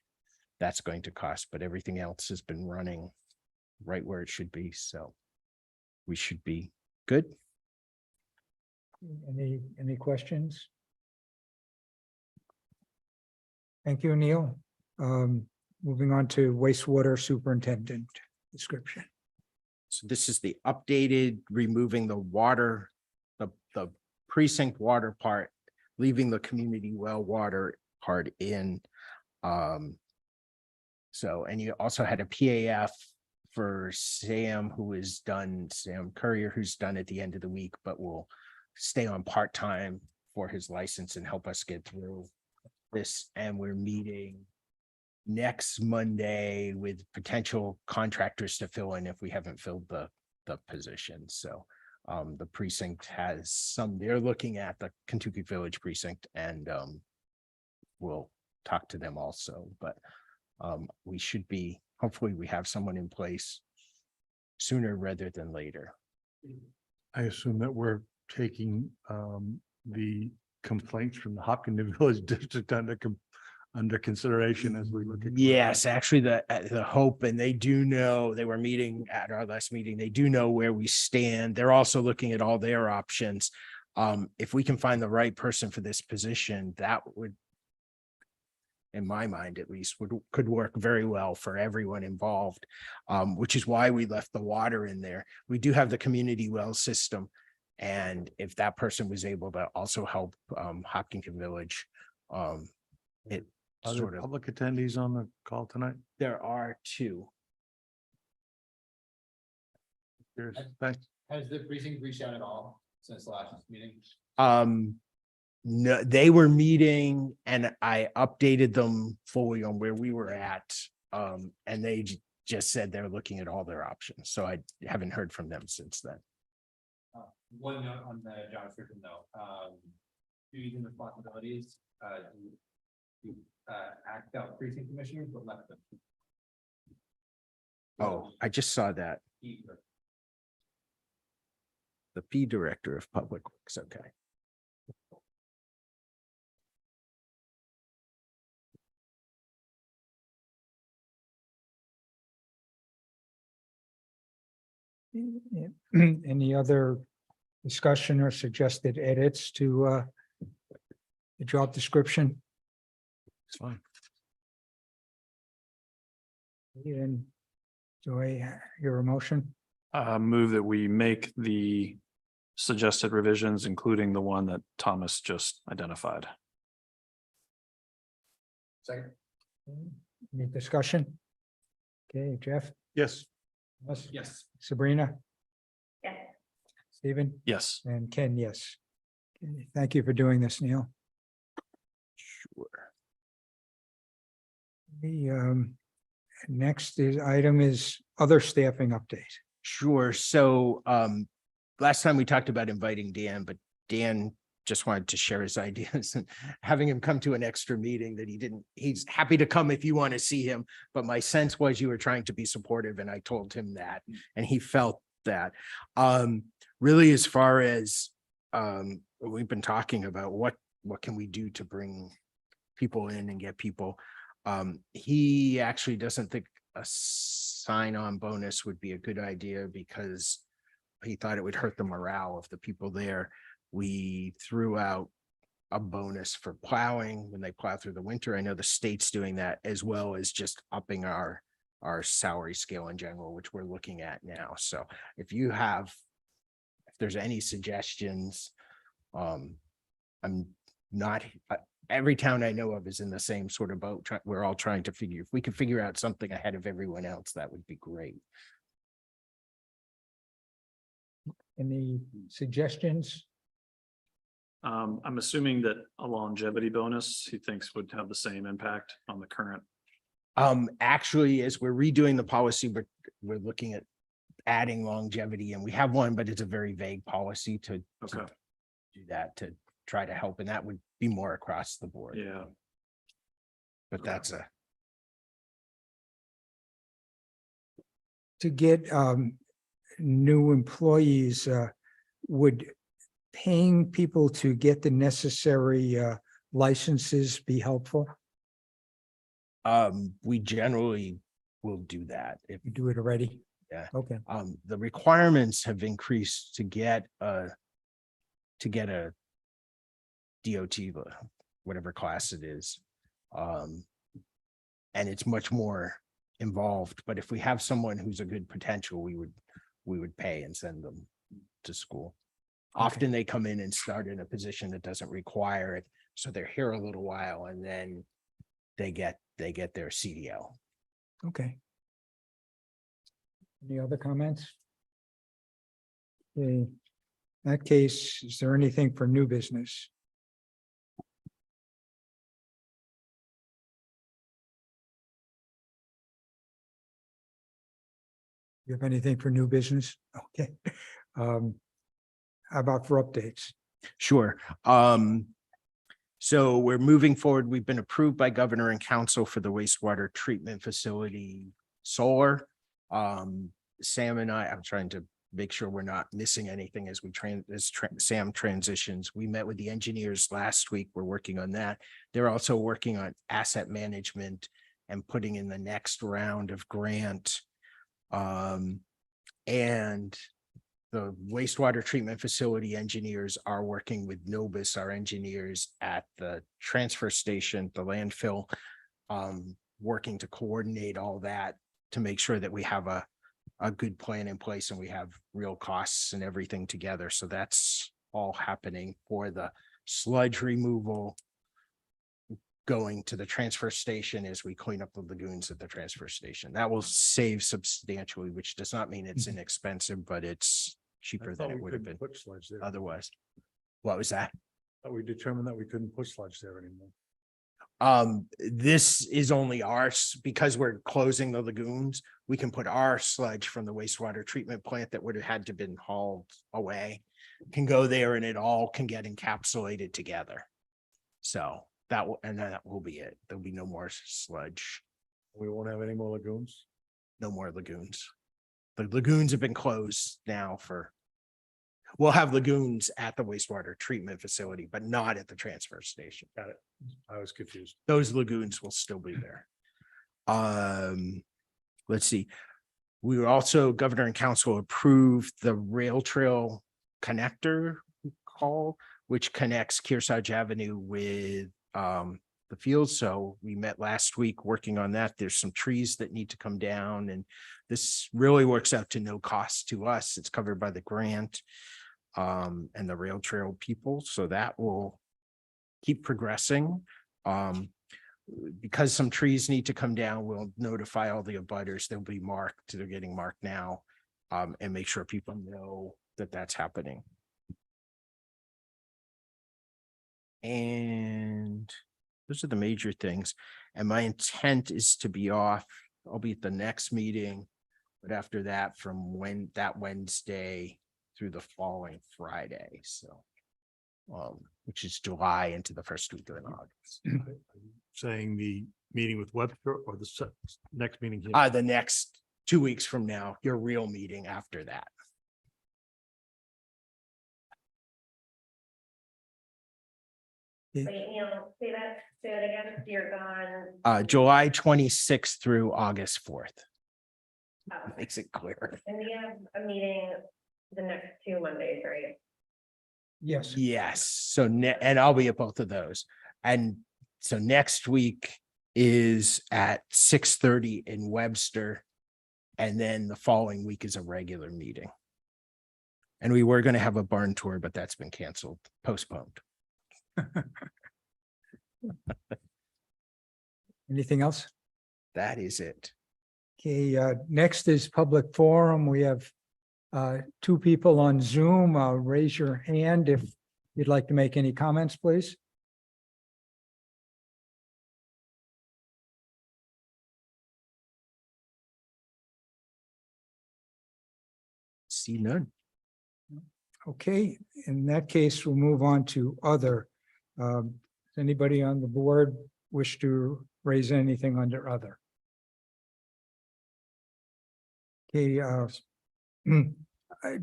that's going to cost, but everything else has been running right where it should be. So we should be good. Any questions? Thank you, Neil. Moving on to wastewater superintendent description. So this is the updated, removing the water, the precinct water part, leaving the community well water part in. So, and you also had a PAF for Sam, who is done, Sam Courier, who's done at the end of the week, but will stay on part-time for his license and help us get through this. And we're meeting next Monday with potential contractors to fill in if we haven't filled the position. So the precinct has some, they're looking at the Kentucky Village precinct, and we'll talk to them also, but we should be, hopefully we have someone in place sooner rather than later. I assume that we're taking the complaints from the Hopkinton Village District under consideration as we look at. Yes, actually the hope, and they do know, they were meeting at our last meeting, they do know where we stand. They're also looking at all their options. If we can find the right person for this position, that would, in my mind at least, could work very well for everyone involved, which is why we left the water in there. We do have the community well system, and if that person was able to also help Hopkinton Village, it Are there sort of, public attendees on the call tonight? there are two. Cheers. Thanks. Has the precinct reached out at all since the last meeting? No, they were meeting and I updated them fully on where we were at. And they just said they're looking at all their options. So I haven't heard from them since then. One note on the job description though, duties and responsibilities, you act out precinct commissioners, but left them. Oh, I just saw that. Either. The P director of public works. Okay. Any other discussion or suggested edits to the job description? It's fine. And do I hear a motion? Move that we make the suggested revisions, including the one that Thomas just identified. Second. Any discussion? Okay, Jeff? Yes. Yes. Yes. Sabrina? Yes. Stephen? Yes. And Ken, yes. Okay, thank you for doing this, Neil. Sure. The next item is other staffing update. Sure. So last time we talked about inviting Dan, but Dan just wanted to share his ideas and having him come to an extra meeting that he's happy to come if you want to see him. But my sense was you were trying to be supportive and I told him that and he felt that. Really, as far as we've been talking about what can we do to bring people in and get people. He actually doesn't think a sign-on bonus would be a good idea because he thought it would hurt the morale of the people there. We threw out a bonus for plowing when they plow through the winter. I know the state's doing that, as well as just upping our salary scale in general, which we're looking at now. So if there's any suggestions, I'm not, every town I know of is in the same sort of boat. We're all trying to figure, if we could figure out something ahead of everyone else, that would be great. Any suggestions? I'm assuming that a longevity bonus he thinks would have the same impact on the current. Actually, as we're redoing the policy, we're looking at adding longevity, and we have one, but it's a very vague policy to Okay. do that, to try to help, and that would be more across the board. Yeah. But that's To get new employees, would paying people to get the necessary licenses be helpful? we generally will do that. If You do it already? Yeah. Okay, the requirements have increased to get a DOT, whatever class it is. And it's much more involved, but if we have someone who's a good potential, we would pay and send them to school. Often they come in and start in a position that doesn't require it, so they're here a little while and then they get their CDL. okay. Any other comments? Okay. In that case, is there anything for new business? You have anything for new business? Okay. How about for updates? Sure. So we're moving forward. We've been approved by governor and council for the wastewater treatment facility solar. Sam and I'm trying to make sure we're not missing anything as Sam transitions. We met with the engineers last week. We're working on that. They're also working on asset management and putting in the next round of grant. And the wastewater treatment facility engineers are working with Nobis, our engineers at the transfer station, the landfill, working to coordinate all that to make sure that we have a good plan in place and we have real costs and everything together. So that's all happening for the sludge removal going to the transfer station as we clean up the lagoons at the transfer station. That will save substantially, which does not mean it's inexpensive, but it's cheaper than it would have been Put sludge there. otherwise. What was that? We determined that we couldn't put sludge there anymore. This is only ours because we're closing the lagoons. We can put our sludge from the wastewater treatment plant that would have had to been hauled away, can go there and it all can get encapsulated together. So that will be it. There'll be no more sludge, We won't have any more lagoons. no more lagoons. The lagoons have been closed now we'll have lagoons at the wastewater treatment facility, but not at the transfer station. Got it. I was confused. Those lagoons will still be there. Let's see. We were also, Governor and Council approved the rail trail connector call, which connects Kearsarge Avenue with the fields. So we met last week working on that. There's some trees that need to come down, and this really works out to no cost to us. It's covered by the grant and the rail trail people. So that will keep progressing. Because some trees need to come down, we'll notify all the abutters. They'll be marked. They're getting marked now, and make sure people know that that's happening. And those are the major things. And my intent is to be off. I'll be at the next meeting, but after that, from that Wednesday through the following Friday. So, which is July into the first week of August. Saying the meeting with Webster or the next meeting? Here? The next 2 weeks from now, your real meeting after that. Wait, Neil, say that again, you're gone. July 26th through August 4th. Oh, Makes it clear. and we have a meeting the next 2 Mondays, right? Yes. Yes, so and I'll be at both of those. And so next week is at 6:30 in Webster. And then the following week is a regular meeting. And we were going to have a barn tour, but that's been canceled, postponed. Anything else? That is it. Okay, next is public forum. We have 2 people on Zoom. Raise your hand if you'd like to make any comments, please. See none. Okay, in that case, we'll move on to other. Does anybody on the board wish to raise anything under other? Okay,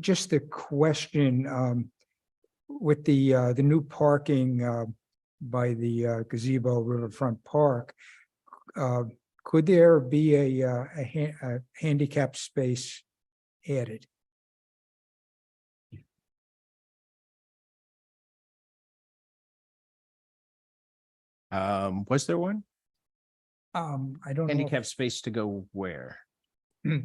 just a question, with the new parking by the gazebo Riverfront Park, could there be a handicap space added? Was there one? I don't know. Handicap space to go where? I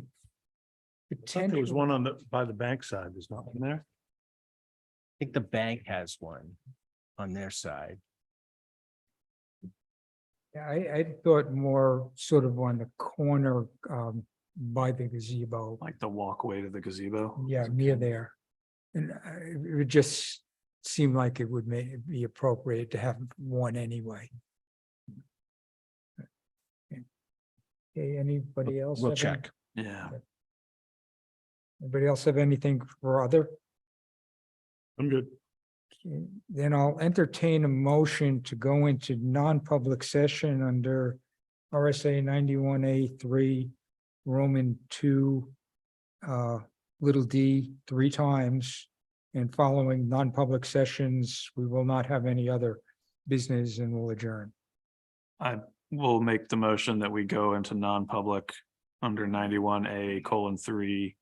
thought there was one on by the bank side. There's not one there. I think the bank has one on their side. Yeah, I thought more sort of on the corner by the gazebo. Like the walkway to the gazebo. Yeah, near there. And it would just seem like it would be appropriate to have one anyway. Okay, anybody else? We'll have any- check. Yeah. Anybody else have anything for other? I'm good. Okay, then I'll entertain a motion to go into non-public session under RSA 91A3, Roman 2, little d 3 times. And following non-public sessions, we will not have any other business and will adjourn. I will make the motion that we go into non-public under 91A:3,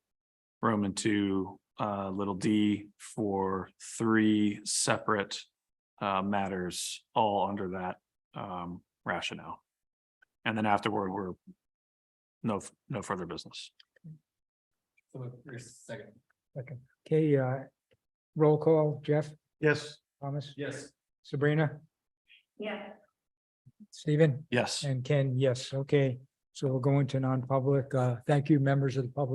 Roman 2, little d for 3 separate matters, all under that rationale. And then afterward, we're no further business. So here's the second. Okay, roll call, Jeff, Yes. Thomas, Yes. Sabrina, Yeah. Stephen, Yes. and Ken, yes, okay. So we'll go into non-public. Thank you, members of the public.